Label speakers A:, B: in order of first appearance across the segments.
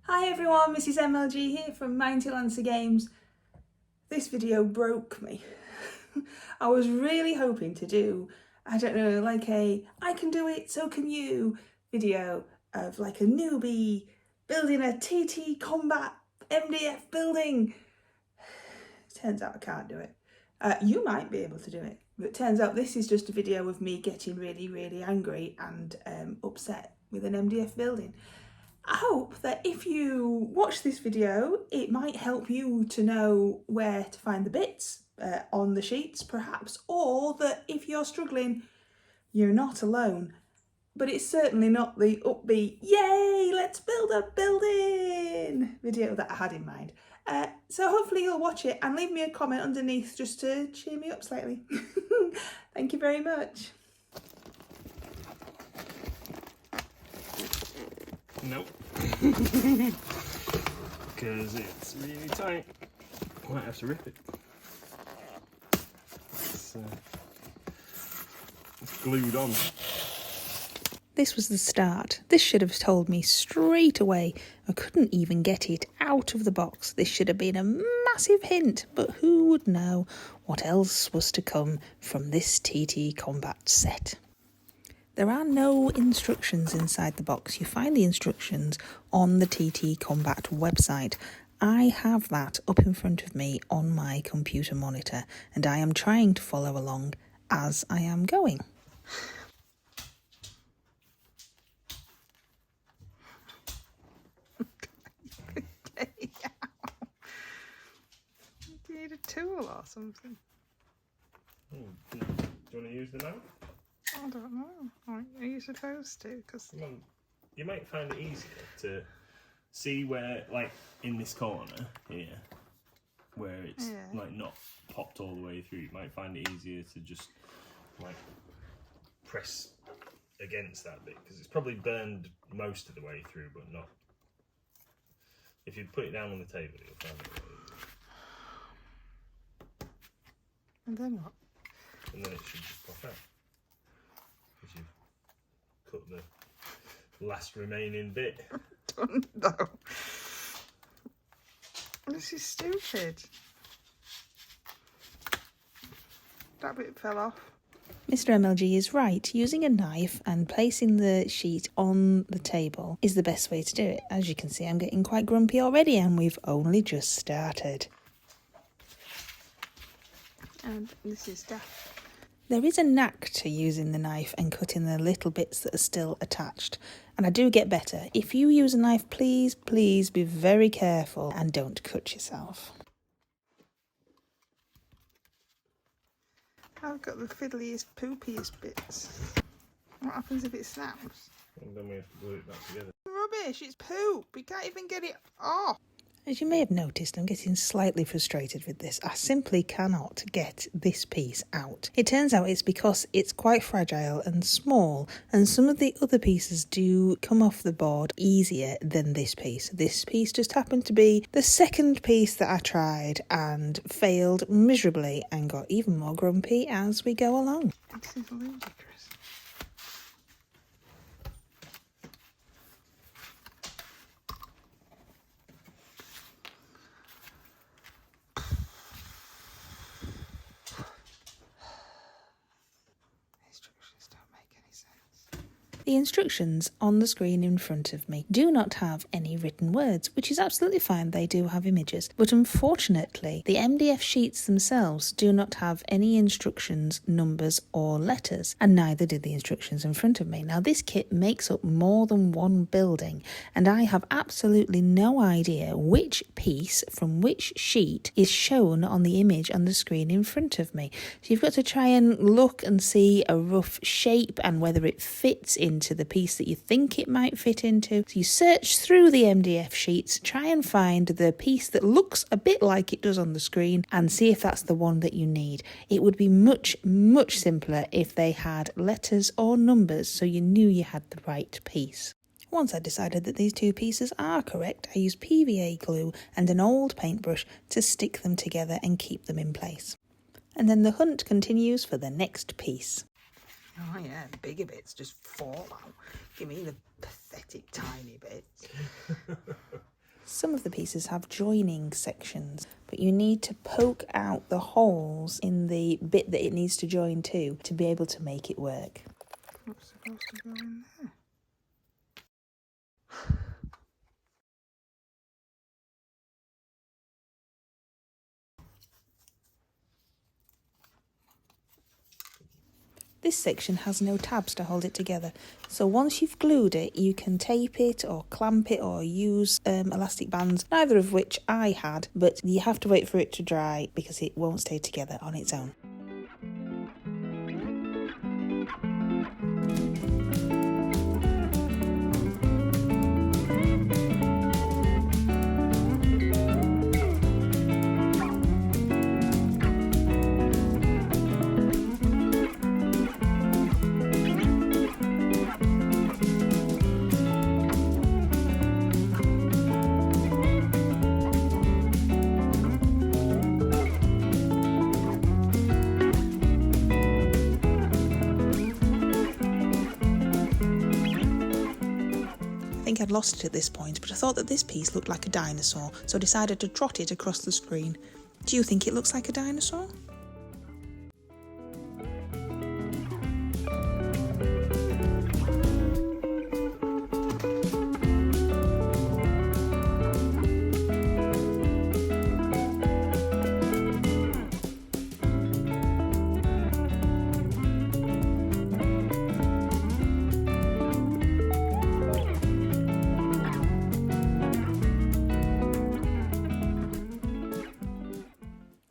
A: Hi everyone, Mrs MLG here from Mighty Lancer Games. This video broke me. I was really hoping to do, I don't know, like a I can do it, so can you video of like a newbie building a TT Combat MDF building. Turns out I can't do it. You might be able to do it, but it turns out this is just a video of me getting really angry and upset with an MDF building. I hope that if you watch this video, it might help you to know where to find the bits on the sheets perhaps, or that if you're struggling, you're not alone. But it's certainly not the upbeat, yay, let's build a building video that I had in mind. So hopefully you'll watch it and leave me a comment underneath just to cheer me up slightly. Thank you very much.
B: Nope. Because it's really tight. I might have to rip it. It's glued on.
A: This was the start. This should have told me straight away. I couldn't even get it out of the box. This should have been a massive hint, but who would know what else was to come from this TT Combat set? There are no instructions inside the box. You find the instructions on the TT Combat website. I have that up in front of me on my computer monitor, and I am trying to follow along as I am going. Do you need a tool or something?
B: Do you want to use the knife?
A: I don't know. Are you supposed to? Because
B: you might find it easier to see where, like in this corner here, where it's like not popped all the way through. You might find it easier to just like press against that bit, because it's probably burned most of the way through, but not. If you put it down on the table, you'll find it a lot easier.
A: And then what?
B: And then it should just pop out. Because you've cut the last remaining bit.
A: No. This is stupid. That bit fell off. Mr MLG is right. Using a knife and placing the sheet on the table is the best way to do it. As you can see, I'm getting quite grumpy already, and we've only just started. And this is daft. There is a knack to using the knife and cutting the little bits that are still attached, and I do get better. If you use a knife, please be very careful and don't cut yourself. I've got the fiddliest, poopiest bits. What happens if it snaps?
B: And then we have to glue it back together.
A: Rubbish, it's poop. We can't even get it off. As you may have noticed, I'm getting slightly frustrated with this. I simply cannot get this piece out. It turns out it's because it's quite fragile and small, and some of the other pieces do come off the board easier than this piece. This piece just happened to be the second piece that I tried and failed miserably and got even more grumpy as we go along. This is ludicrous. The instructions on the screen in front of me do not have any written words, which is absolutely fine. They do have images, but unfortunately the MDF sheets themselves do not have any instructions, numbers or letters, and neither did the instructions in front of me. Now this kit makes up more than one building, and I have absolutely no idea which piece from which sheet is shown on the image on the screen in front of me. So you've got to try and look and see a rough shape and whether it fits into the piece that you think it might fit into. So you search through the MDF sheets, try and find the piece that looks a bit like it does on the screen and see if that's the one that you need. It would be much simpler if they had letters or numbers so you knew you had the right piece. Once I decided that these two pieces are correct, I used PVA glue and an old paintbrush to stick them together and keep them in place. And then the hunt continues for the next piece. Oh yeah, the bigger bits just fall out. Give me the pathetic tiny bits. Some of the pieces have joining sections, but you need to poke out the holes in the bit that it needs to join to be able to make it work.
C: What's supposed to go in there?
A: This section has no tabs to hold it together, so once you've glued it, you can tape it or clamp it or use elastic bands, neither of which I had, but you have to wait for it to dry because it won't stay together on its own. I think I'd lost it at this point, but I thought that this piece looked like a dinosaur, so I decided to trot it across the screen. Do you think it looks like a dinosaur?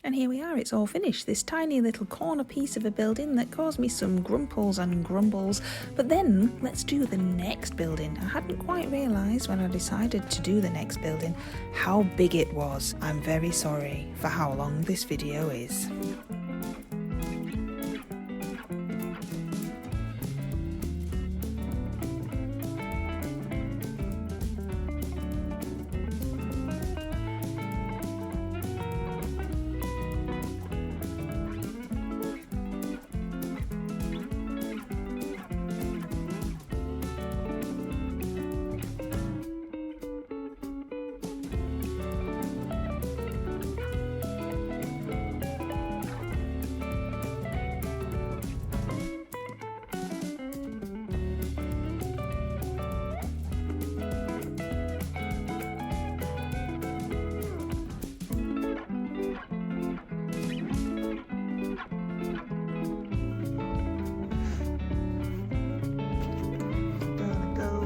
A: And here we are, it's all finished, this tiny little corner piece of a building that caused me some grumples and grumbles. But then, let's do the next building. I hadn't quite realised when I decided to do the next building how big it was. I'm very sorry for how long this video is.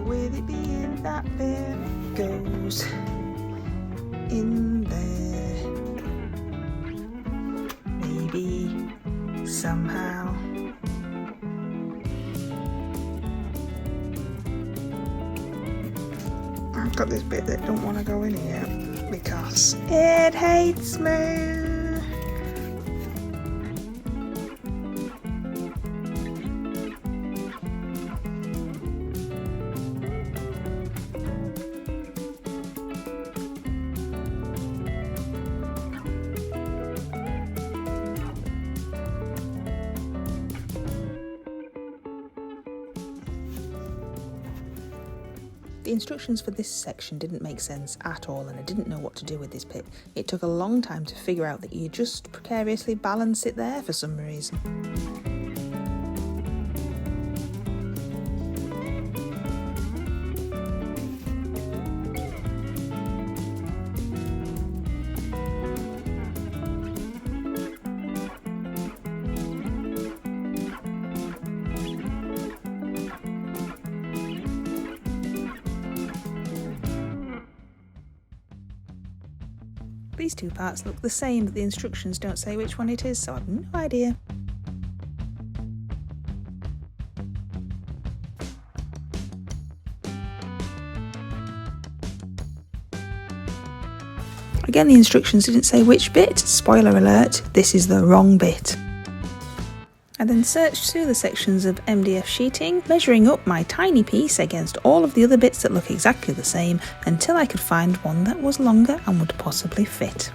C: With it being that bit goes in there. Maybe somehow. I've got this bit that don't want to go in here because it hates me.
A: The instructions for this section didn't make sense at all, and I didn't know what to do with this bit. It took a long time to figure out that you just precariously balance it there for some reason. These two parts look the same, but the instructions don't say which one it is, so I've no idea. Again, the instructions didn't say which bit. Spoiler alert, this is the wrong bit. I then searched through the sections of MDF sheeting, measuring up my tiny piece against all of the other bits that look exactly the same, until I could find one that was longer and would possibly fit.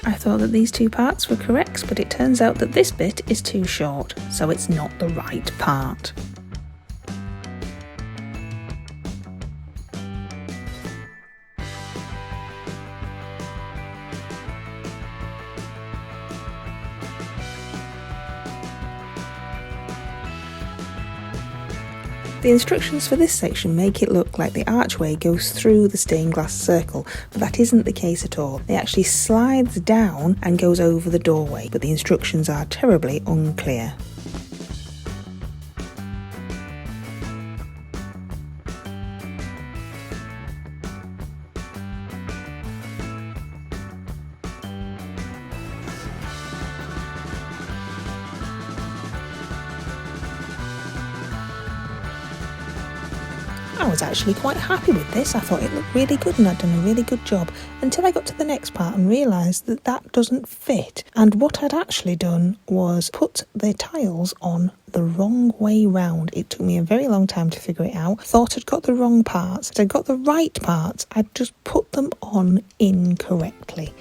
A: I thought that these two parts were correct, but it turns out that this bit is too short, so it's not the right part. The instructions for this section make it look like the archway goes through the stained glass circle, but that isn't the case at all. It actually slides down and goes over the doorway, but the instructions are terribly unclear. I was actually quite happy with this. I thought it looked really good and I'd done a really good job, until I got to the next part and realised that that doesn't fit. And what I'd actually done was put the tiles on the wrong way round. It took me a very long time to figure it out. Thought I'd got the wrong parts. I'd got the right parts. I'd just put them on incorrectly.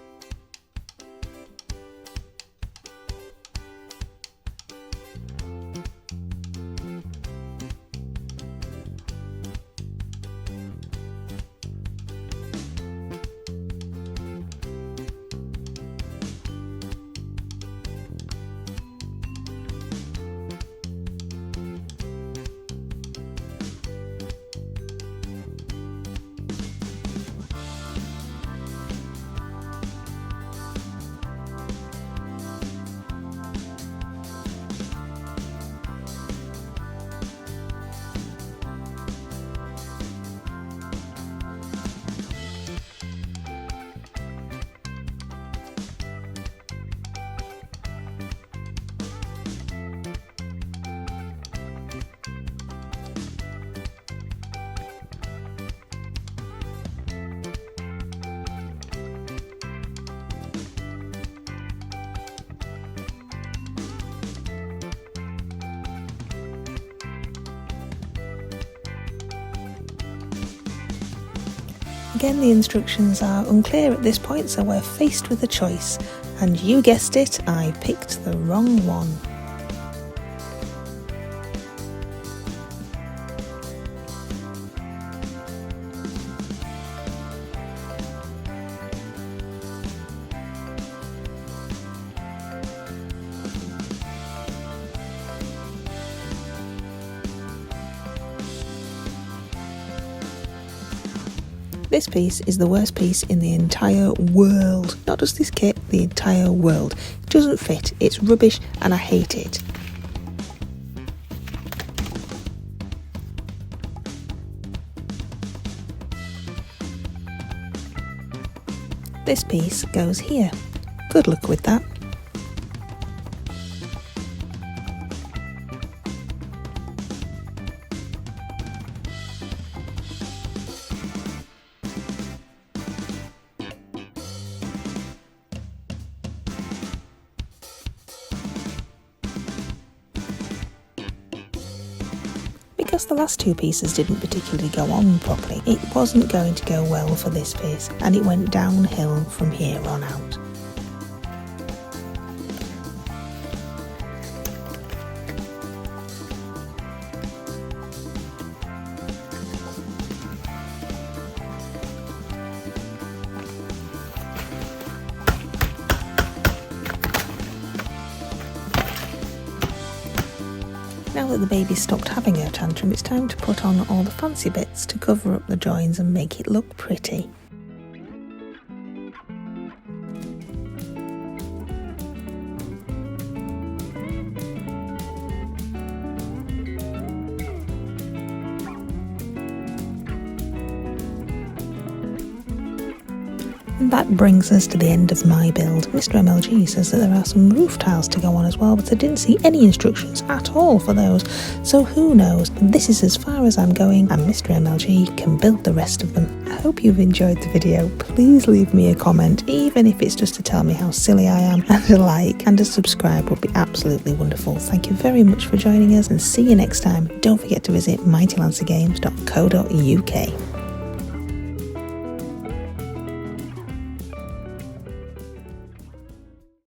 A: Again, the instructions are unclear at this point, so we're faced with a choice. And you guessed it, I picked the wrong one. This piece is the worst piece in the entire world. Not just this kit, the entire world. It doesn't fit, it's rubbish, and I hate it. This piece goes here. Good luck with that. Because the last two pieces didn't particularly go on properly, it wasn't going to go well for this piece, and it went downhill from here on out. Now that the baby's stopped having her tantrum, it's time to put on all the fancy bits to cover up the joins and make it look pretty. And that brings us to the end of my build. Mr MLG says that there are some roof tiles to go on as well, but I didn't see any instructions at all for those, so who knows. This is as far as I'm going, and Mr MLG can build the rest of them. I hope you've enjoyed the video. Please leave me a comment, even if it's just to tell me how silly I am, and a like and a subscribe would be absolutely wonderful. Thank you very much for joining us, and see you next time. Don't forget to visit mightylancergames.co.uk.